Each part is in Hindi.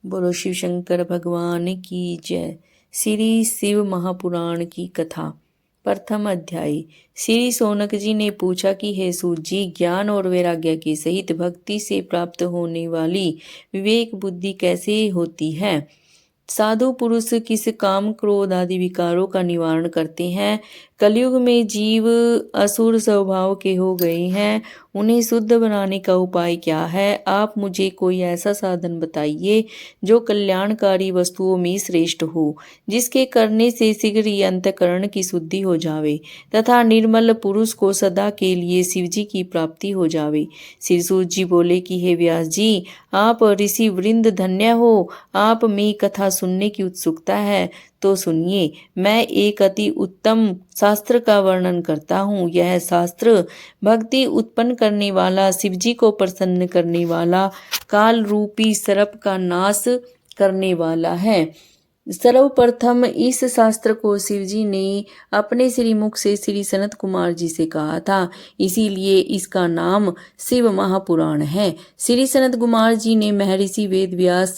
बोलो शिव शंकर भगवान की जय। श्री शिव महापुराण की कथा। प्रथम अध्याय। श्री शौनक जी ने पूछा कि हे सूत जी, ज्ञान और वैराग्य के सहित भक्ति से प्राप्त होने वाली विवेक बुद्धि कैसे होती है? साधु पुरुष किस काम क्रोध आदि विकारों का निवारण करते हैं? कलयुग में जीव असुर स्वभाव के हो गए हैं, उन्हें शुद्ध बनाने का उपाय क्या है? आप मुझे कोई ऐसा साधन बताइए जो कल्याणकारी वस्तुओं में श्रेष्ठ हो, जिसके करने से शीघ्र ही अंतःकरण की शुद्धि हो जावे तथा निर्मल पुरुष को सदा के लिए शिवजी की प्राप्ति हो जावे। श्री सूत जी बोले कि हे व्यास जी, आप ऋषि वृंद धन्य हो, आप में कथा सुनने की उत्सुकता है तो सुनिए। मैं एक अति उत्तम शास्त्र का वर्णन करता हूँ। यह शास्त्र भक्ति उत्पन्न करने वाला, शिवजी को प्रसन्न करने वाला, काल रूपी सर्प का नाश करने वाला है। सर्वप्रथम इस शास्त्र को शिवजी ने अपने श्रीमुख से श्री सनत कुमार जी से कहा था, इसीलिए इसका नाम शिव महापुराण है। श्री सनत कुमार जी ने महर्षि वेद व्यास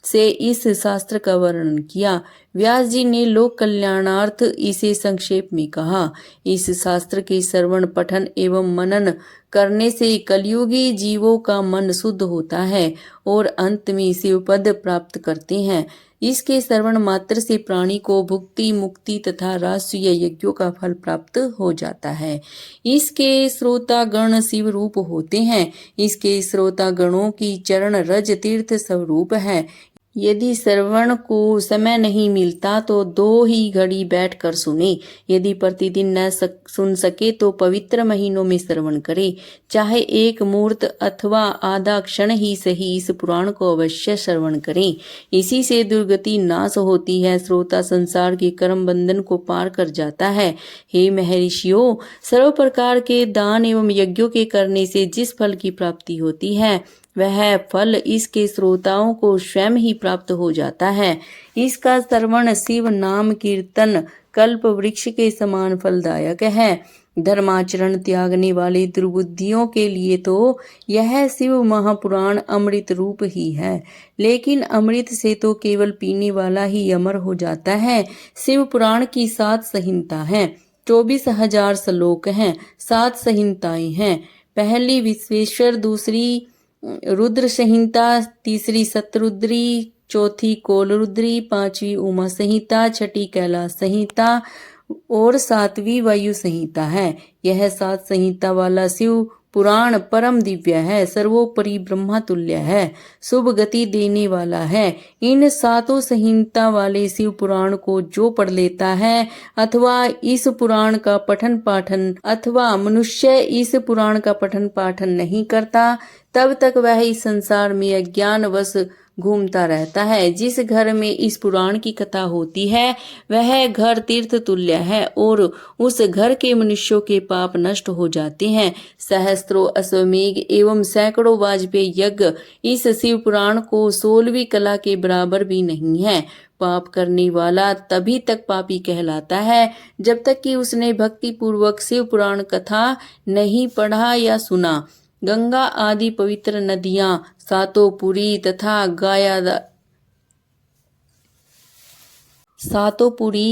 से इस शास्त्र का वर्णन किया। व्यास जी ने लोक कल्याणार्थ इसे संक्षेप में कहा। इस शास्त्र के श्रवण, पठन एवं मनन करने से कलयुगी जीवों का मन शुद्ध होता है और अंत में शिवपद प्राप्त करते हैं। इसके श्रवण मात्र से प्राणी को भुक्ति, मुक्ति तथा राष्ट्रीय यज्ञों का फल प्राप्त हो जाता है। इसके श्रोता गण शिव रूप होते हैं। इसके श्रोता गणों की चरण रज तीर्थ स्वरूप है। यदि श्रवण को समय नहीं मिलता तो 2 ही घड़ी बैठकर सुने। यदि प्रतिदिन न सुन सके तो पवित्र महीनों में श्रवण करे। चाहे एक मुहूर्त अथवा आधा क्षण ही सही, इस पुराण को अवश्य श्रवण करें। इसी से दुर्गति नाश होती है, श्रोता संसार के कर्म बंधन को पार कर जाता है। हे महर्षियों, सर्व प्रकार के दान एवं यज्ञों के करने से जिस फल की प्राप्ति होती है, वह फल इसके श्रोताओं को स्वयं ही प्राप्त हो जाता है। इसका श्रवण शिव नाम कीर्तन कल्प वृक्ष के समान फलदायक है। धर्माचरण त्यागने वाले दुर्बुद्धियों के लिए तो यह शिव महापुराण अमृत रूप ही है, लेकिन अमृत से तो केवल पीने वाला ही अमर हो जाता है। शिव पुराण की 7 संहिता हैं, 24,000 श्लोक हैं, 7 संहिताएं हैं। पहली विश्वेश्वर, दूसरी रुद्र संहिता, तीसरी शतरुद्री, चौथी कोलरुद्री, 5वीं उमा संहिता, 6ठी कैलाश संहिता और 7वीं वायु संहिता है। यह 7 संहिता वाला शिव पुराण परम दिव्य है, सर्वोपरि ब्रह्मा तुल्य है, शुभ गति देने वाला है। इन 7 संहिता वाले शिव पुराण को जो पढ़ लेता है अथवा इस पुराण का पठन पाठन अथवा मनुष्य इस पुराण का पठन पाठन नहीं करता, तब तक वह इस संसार में अज्ञानवश घूमता रहता है। जिस घर में इस पुराण की कथा होती है वह घर तीर्थ तुल्य है और उस घर के मनुष्यों के पाप नष्ट हो जाते हैं। सहस्त्रों अश्वमेघ एवं सैकड़ों वाजपेयी यज्ञ इस शिव पुराण को 16वीं कला के बराबर भी नहीं है। पाप करने वाला तभी तक पापी कहलाता है जब तक कि उसने भक्ति पूर्वक शिव पुराण कथा नहीं पढ़ा या सुना। गंगा आदि पवित्र नदियां, सातोपुरी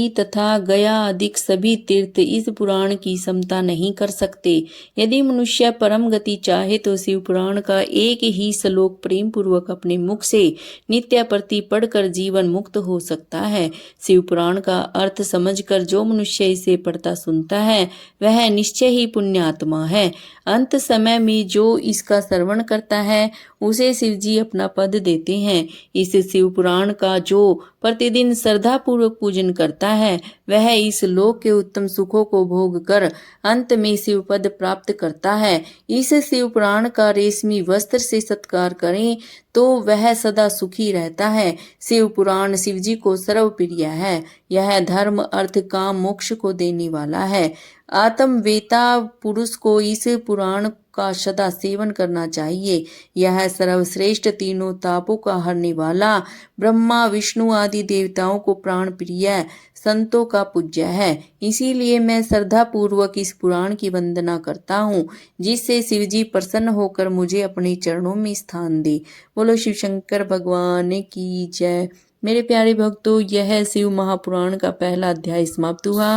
तथा गया अधिक सभी तीर्थ इस पुराण की समता नहीं कर सकते। यदि मनुष्य परम गति चाहे तो शिव पुराण का एक ही श्लोक प्रेम पूर्वक अपने मुख से नित्य प्रति पढ़कर जीवन मुक्त हो सकता है। शिव पुराण का अर्थ समझकर जो मनुष्य इसे पढ़ता सुनता है वह निश्चय ही पुण्यात्मा है। अंत समय में जो इसका श्रवण करता है उसे शिवजी अपना पद देते हैं। इस शिव पुराण का जो प्रतिदिन श्रद्धा पूर्वक पूजन करता है वह इस लोक के उत्तम सुखों को भोग कर अंत में शिव पद प्राप्त करता है। इस शिव पुराण का रेशमी वस्त्र से सत्कार करें तो वह सदा सुखी रहता है। शिव पुराण शिवजी को सर्वप्रिय है। यह धर्म, अर्थ, काम, मोक्ष को देने वाला है। आत्मवेता पुरुष को इस पुराण का सदा सेवन करना चाहिए। यह सर्वश्रेष्ठ तीनों तापों का हरने वाला, ब्रह्मा विष्णु आदि देवताओं को प्राण प्रिय, संतों का पूज्य है। इसीलिए मैं श्रद्धा पूर्वक इस पुराण की वंदना करता हूँ, जिससे शिवजी प्रसन्न होकर मुझे अपने चरणों में स्थान दे। बोलो शिव शंकर भगवान की जय। मेरे प्यारे भक्तों, यह शिव महापुराण का पहला अध्याय समाप्त हुआ।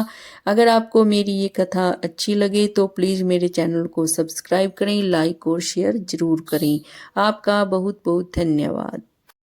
अगर आपको मेरी ये कथा अच्छी लगे तो प्लीज़ मेरे चैनल को सब्सक्राइब करें, लाइक और शेयर ज़रूर करें। आपका बहुत बहुत धन्यवाद।